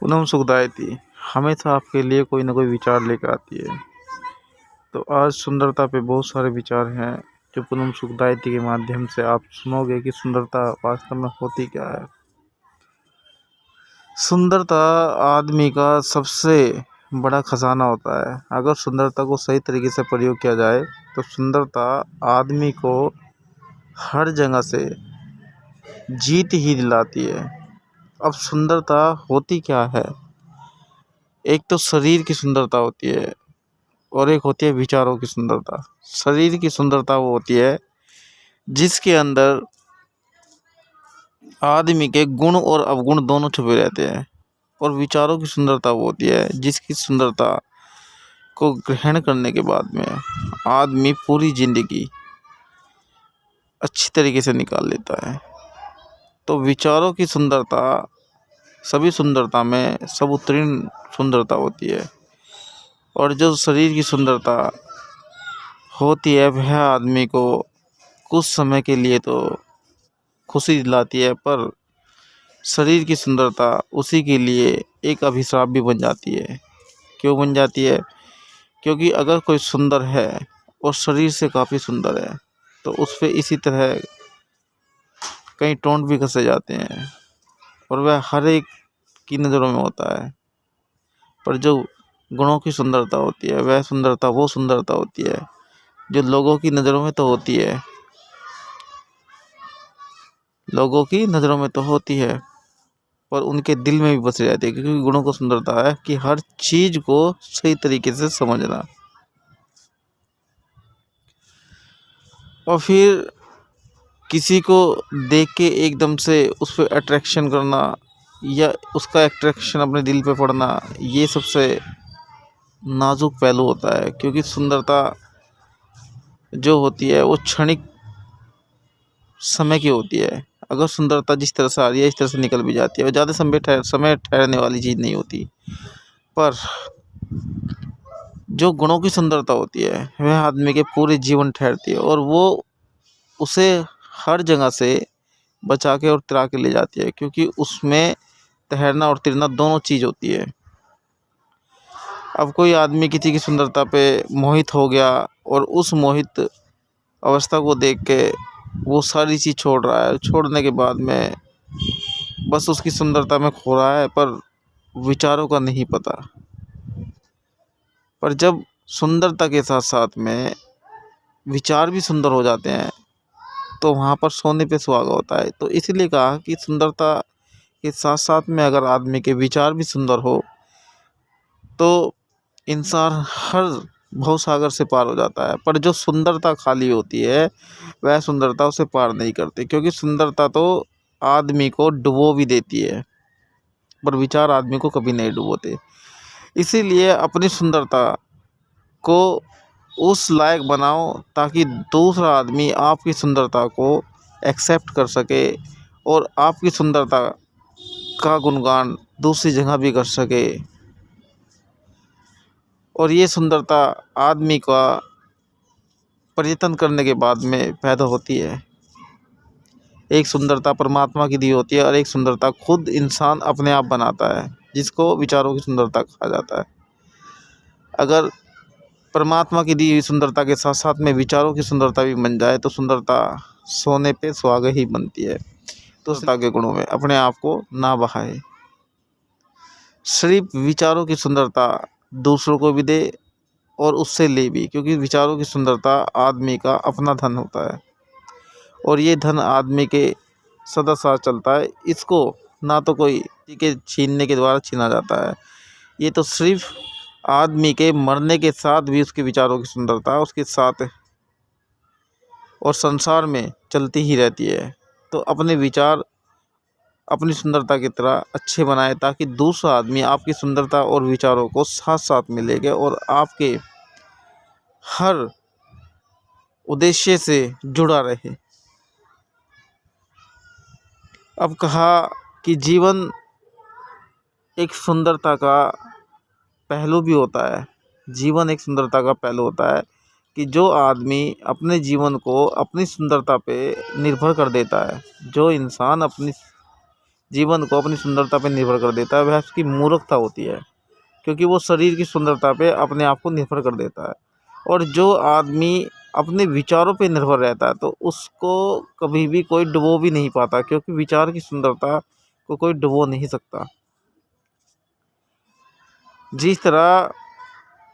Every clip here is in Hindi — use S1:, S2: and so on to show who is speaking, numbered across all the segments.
S1: पूनम सुखदायती हमेशा आपके लिए कोई ना कोई विचार लेकर आती है। तो आज सुंदरता पे बहुत सारे विचार हैं जो पूनम सुखदायती के माध्यम से आप सुनोगे कि सुंदरता वास्तव में होती क्या है। सुंदरता आदमी का सबसे बड़ा खजाना होता है। अगर सुंदरता को सही तरीके से प्रयोग किया जाए तो सुंदरता आदमी को हर जगह से जीत ही दिलाती है। अब सुंदरता होती क्या है? एक तो शरीर की सुंदरता होती है और एक होती है विचारों की सुंदरता। शरीर की सुंदरता वो होती है जिसके अंदर आदमी के गुण और अवगुण दोनों छुपे रहते हैं, और विचारों की सुंदरता वो होती है जिसकी सुंदरता को ग्रहण करने के बाद में आदमी पूरी जिंदगी अच्छी तरीके से निकाल लेता है। तो विचारों की सुंदरता सभी सुंदरता में सब उत्तीर्ण सुंदरता होती है, और जो शरीर की सुंदरता होती है वह आदमी को कुछ समय के लिए तो खुशी दिलाती है, पर शरीर की सुंदरता उसी के लिए एक अभिशाप भी बन जाती है। क्यों बन जाती है? क्योंकि अगर कोई सुंदर है और शरीर से काफ़ी सुंदर है तो उस पर इसी तरह कई टोंट भी कसे जाते हैं और वह हर एक की नज़रों में होता है। पर जो गुणों की सुंदरता होती है वह सुंदरता वो सुंदरता होती है जो लोगों की नज़रों में तो होती है, लोगों की नज़रों में तो होती है पर उनके दिल में भी बसी रहती है। क्योंकि गुणों को सुंदरता है कि हर चीज़ को सही तरीके से समझना, और फिर किसी को देख के एकदम से उस पर अट्रैक्शन करना या उसका अट्रैक्शन अपने दिल पे पड़ना, ये सबसे नाजुक पहलू होता है। क्योंकि सुंदरता जो होती है वो क्षणिक समय की होती है। अगर सुंदरता जिस तरह से आ रही है इस तरह से निकल भी जाती है और ज़्यादा समय ठहरने वाली चीज़ नहीं होती। पर जो गुणों की सुंदरता होती है वह आदमी के पूरे जीवन ठहरती है और वो उसे हर जगह से बचा के और तिरा के ले जाती है, क्योंकि उसमें तैरना और तिरना दोनों चीज़ होती है। अब कोई आदमी किसी की सुंदरता पे मोहित हो गया और उस मोहित अवस्था को देख के वो सारी चीज़ छोड़ रहा है, छोड़ने के बाद में बस उसकी सुंदरता में खो रहा है पर विचारों का नहीं पता। पर जब सुंदरता के साथ साथ में विचार भी सुंदर हो जाते हैं तो वहाँ पर सोने पे सुहागा होता है। तो इसीलिए कहा कि सुंदरता के साथ साथ में अगर आदमी के विचार भी सुंदर हो तो इंसान हर भवसागर से पार हो जाता है। पर जो सुंदरता खाली होती है वह सुंदरता उसे पार नहीं करती, क्योंकि सुंदरता तो आदमी को डुबो भी देती है पर विचार आदमी को कभी नहीं डुबोते। इसीलिए अपनी सुंदरता को उस लायक बनाओ ताकि दूसरा आदमी आपकी सुंदरता को एक्सेप्ट कर सके और आपकी सुंदरता का गुणगान दूसरी जगह भी कर सके। और ये सुंदरता आदमी का पर्यटन करने के बाद में पैदा होती है। एक सुंदरता परमात्मा की दी होती है और एक सुंदरता खुद इंसान अपने आप बनाता है, जिसको विचारों की सुंदरता कहा जाता है। अगर परमात्मा की दी हुई सुंदरता के साथ साथ में विचारों की सुंदरता भी बन जाए तो सुंदरता सोने पे सुहागा ही बनती है। तो सुंदरता के गुणों में अपने आप को ना बहाए, सिर्फ विचारों की सुंदरता दूसरों को भी दे और उससे ले भी, क्योंकि विचारों की सुंदरता आदमी का अपना धन होता है और ये धन आदमी के सदा साथ चलता है। इसको ना तो कोई किसी के छीनने के द्वारा छीना जाता है, ये तो सिर्फ आदमी के मरने के साथ भी उसके विचारों की सुंदरता उसके साथ और संसार में चलती ही रहती है। तो अपने विचार अपनी सुंदरता की तरह अच्छे बनाए ताकि दूसरा आदमी आपकी सुंदरता और विचारों को साथ साथ में लेके और आपके हर उद्देश्य से जुड़ा रहे। अब कहा कि जीवन एक सुंदरता का पहलू भी होता है। जीवन एक सुंदरता का पहलू होता है कि जो आदमी अपने जीवन को अपनी सुंदरता पे निर्भर कर देता है, जो इंसान अपनी जीवन को अपनी सुंदरता पर निर्भर कर देता है, वह उसकी मूर्खता होती है, क्योंकि वो शरीर की सुंदरता पे अपने आप को निर्भर कर देता है। और जो आदमी अपने विचारों पे निर्भर रहता है तो उसको कभी भी कोई डुबो भी नहीं पाता, क्योंकि विचार की सुंदरता को कोई डुबो नहीं सकता। जिस तरह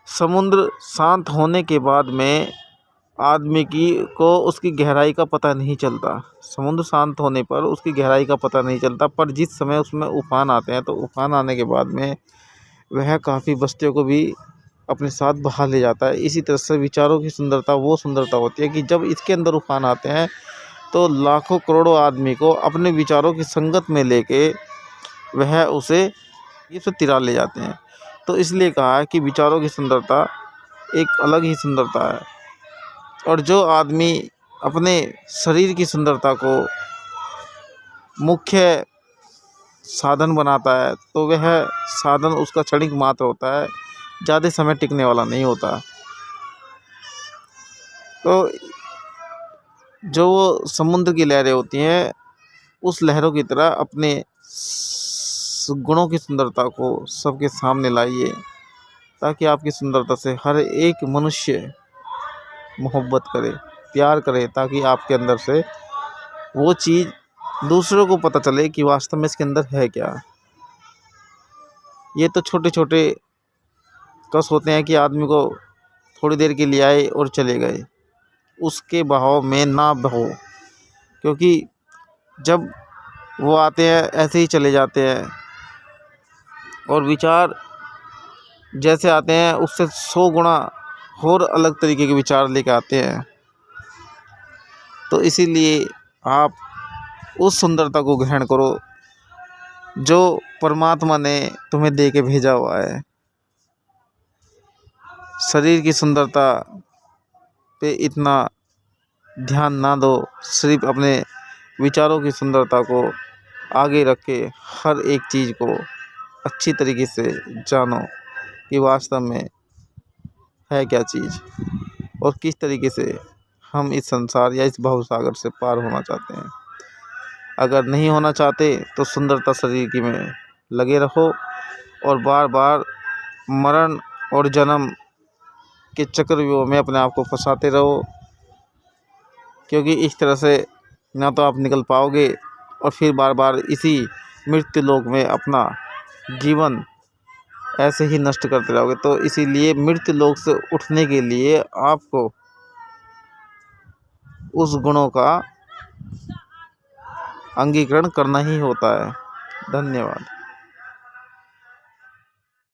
S1: समुद्र शांत होने के बाद में आदमी को उसकी गहराई का पता नहीं चलता, समुद्र शांत होने पर उसकी गहराई का पता नहीं चलता, पर जिस समय उसमें उफान आते हैं तो उफान आने के बाद में वह काफ़ी बस्तियों को भी अपने साथ बहा ले जाता है। इसी तरह से विचारों की सुंदरता वो सुंदरता होती है कि जब इसके अंदर उफान आते हैं तो लाखों करोड़ों आदमी को अपने विचारों की संगत में लेके वह उसे ये तिरा ले जाते हैं। तो इसलिए कहा है कि विचारों की सुंदरता एक अलग ही सुंदरता है। और जो आदमी अपने शरीर की सुंदरता को मुख्य साधन बनाता है तो वह साधन उसका क्षणिक मात्र होता है, ज़्यादा समय टिकने वाला नहीं होता। तो जो समुद्र की लहरें होती हैं उस लहरों की तरह अपने गुणों की सुंदरता को सबके सामने लाइए, ताकि आपकी सुंदरता से हर एक मनुष्य मोहब्बत करे, प्यार करे, ताकि आपके अंदर से वो चीज़ दूसरों को पता चले कि वास्तव में इसके अंदर है क्या। ये तो छोटे छोटे कष्ट होते हैं कि आदमी को थोड़ी देर के लिए आए और चले गए, उसके बहाव में ना बहो, क्योंकि जब वो आते हैं ऐसे ही चले जाते हैं और विचार जैसे आते हैं उससे 100 गुना और अलग तरीके के विचार लेकर आते हैं। तो इसीलिए आप उस सुंदरता को ग्रहण करो जो परमात्मा ने तुम्हें दे के भेजा हुआ है। शरीर की सुंदरता पे इतना ध्यान ना दो, सिर्फ अपने विचारों की सुंदरता को आगे रख के हर एक चीज़ को अच्छी तरीके से जानो कि वास्तव में है क्या चीज़ और किस तरीके से हम इस संसार या इस भवसागर से पार होना चाहते हैं। अगर नहीं होना चाहते तो सुंदरता शरीर की में लगे रहो और बार बार मरण और जन्म के चक्रव्यूह में अपने आप को फंसाते रहो, क्योंकि इस तरह से ना तो आप निकल पाओगे और फिर बार बार इसी मृत्यु लोक में अपना जीवन ऐसे ही नष्ट करते रहोगे। तो इसीलिए मृत्यु लोक से उठने के लिए आपको उस गुणों का अंगीकरण करना ही होता है। धन्यवाद।